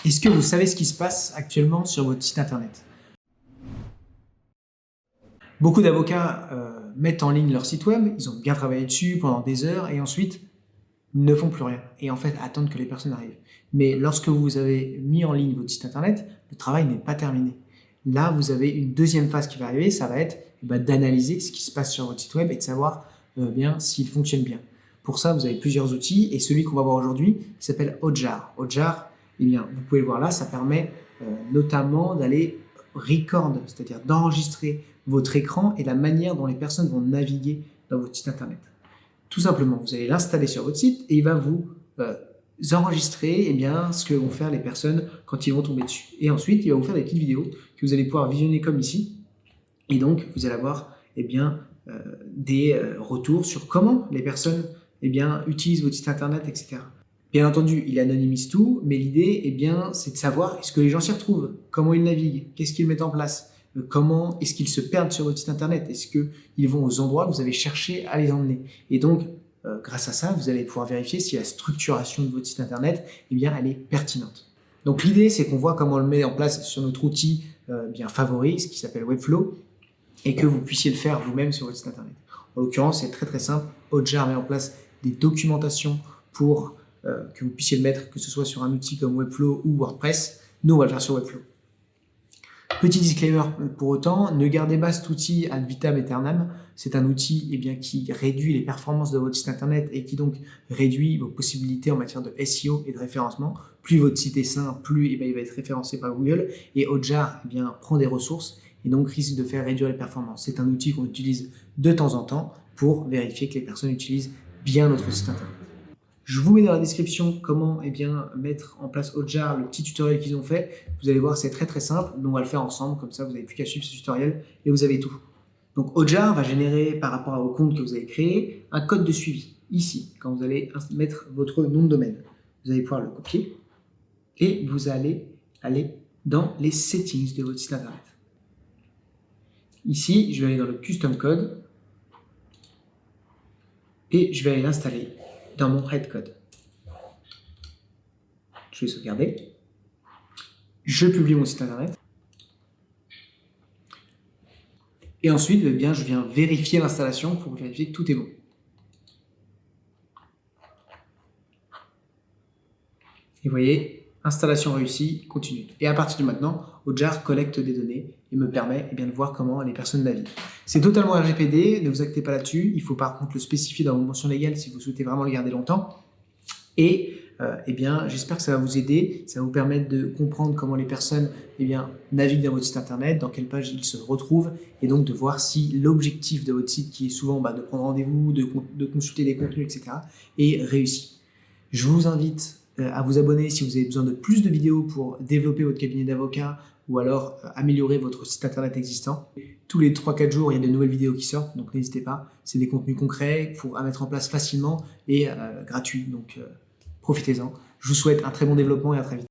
Est-ce que vous savez ce qui se passe actuellement sur votre site internet? Beaucoup d'avocats mettent en ligne leur site web, ils ont bien travaillé dessus pendant des heures et ensuite ne font plus rien et en fait attendent que les personnes arrivent. Mais lorsque vous avez mis en ligne votre site internet, le travail n'est pas terminé. Là, vous avez une deuxième phase qui va arriver, ça va être d'analyser ce qui se passe sur votre site web et de savoir bien s'il fonctionne bien. Pour ça, vous avez plusieurs outils et celui qu'on va voir aujourd'hui s'appelle Hotjar. Hotjar, eh bien, vous pouvez le voir là, ça permet notamment d'aller record, c'est-à-dire d'enregistrer votre écran et la manière dont les personnes vont naviguer dans votre site internet. Tout simplement, vous allez l'installer sur votre site et il va vous enregistrer ce que vont faire les personnes quand ils vont tomber dessus. Et ensuite, il va vous faire des petites vidéos que vous allez pouvoir visionner comme ici. Et donc, vous allez avoir des retours sur comment les personnes utilisent votre site internet, etc. Bien entendu, il anonymise tout, mais l'idée, c'est de savoir est-ce que les gens s'y retrouvent, comment ils naviguent, qu'est-ce qu'ils mettent en place, comment est-ce qu'ils se perdent sur votre site internet, est-ce qu'ils vont aux endroits où vous avez cherché à les emmener. Et donc, grâce à ça, vous allez pouvoir vérifier si la structuration de votre site internet, elle est pertinente. Donc l'idée, c'est qu'on voit comment on le met en place sur notre outil favori, ce qui s'appelle Webflow, et que vous puissiez le faire vous-même sur votre site internet. En l'occurrence, c'est très simple. Hotjar met en place des documentations pour que vous puissiez le mettre, que ce soit sur un outil comme Webflow ou WordPress. Nous, on va le faire sur Webflow. Petit disclaimer pour autant, ne gardez pas cet outil ad vitam aeternam. C'est un outil qui réduit les performances de votre site internet et qui donc réduit vos possibilités en matière de SEO et de référencement. Plus votre site est sain, plus il va être référencé par Google. Et Hotjar prend des ressources et donc risque de faire réduire les performances. C'est un outil qu'on utilise de temps en temps pour vérifier que les personnes utilisent bien notre site internet. Je vous mets dans la description comment mettre en place Hotjar, le petit tutoriel qu'ils ont fait. Vous allez voir, c'est très simple. Donc, on va le faire ensemble. Comme ça, vous n'avez plus qu'à suivre ce tutoriel et vous avez tout. Donc, Hotjar va générer, par rapport à vos comptes que vous avez créés, un code de suivi. Ici, quand vous allez mettre votre nom de domaine, vous allez pouvoir le copier et vous allez aller dans les settings de votre site internet. Ici, je vais aller dans le custom code et je vais aller l'installer dans mon head code. Je vais sauvegarder. Je publie mon site internet. Et ensuite, je viens vérifier l'installation pour vérifier que tout est bon. Et vous voyez, installation réussie, continue. Et à partir de maintenant, Hotjar collecte des données et me permet de voir comment les personnes naviguent. C'est totalement RGPD, ne vous inquiétez pas là-dessus. Il faut par contre le spécifier dans vos mentions légales si vous souhaitez vraiment le garder longtemps. Et j'espère que ça va vous aider, ça va vous permettre de comprendre comment les personnes naviguent dans votre site internet, dans quelle page ils se retrouvent, et donc de voir si l'objectif de votre site, qui est souvent de prendre rendez-vous, de consulter des contenus, etc., est réussi. Je vous invite à vous abonner si vous avez besoin de plus de vidéos pour développer votre cabinet d'avocat ou alors améliorer votre site internet existant. Tous les 3-4 jours, il y a de nouvelles vidéos qui sortent, donc n'hésitez pas. C'est des contenus concrets à mettre en place facilement et gratuits, donc profitez-en. Je vous souhaite un très bon développement et à très vite.